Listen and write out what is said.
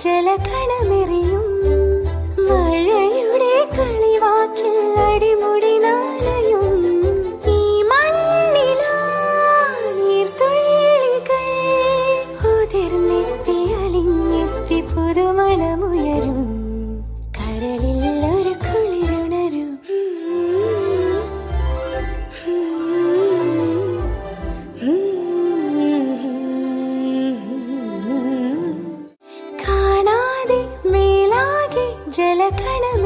ജലകണമെറിയും മഴയുടെ കളിവാക്കിൽ അടിമുടി നാലയും ഈ മണ്ണിലാ നീർത്തുള്ളികൾ ഉതിർന്നെത്തി അലിഞ്ഞെത്തി പുതുമണമുയരും കരളിൽ ഒരു കുളിരുണരും കാണാതെ മേലാകെ ജലകണം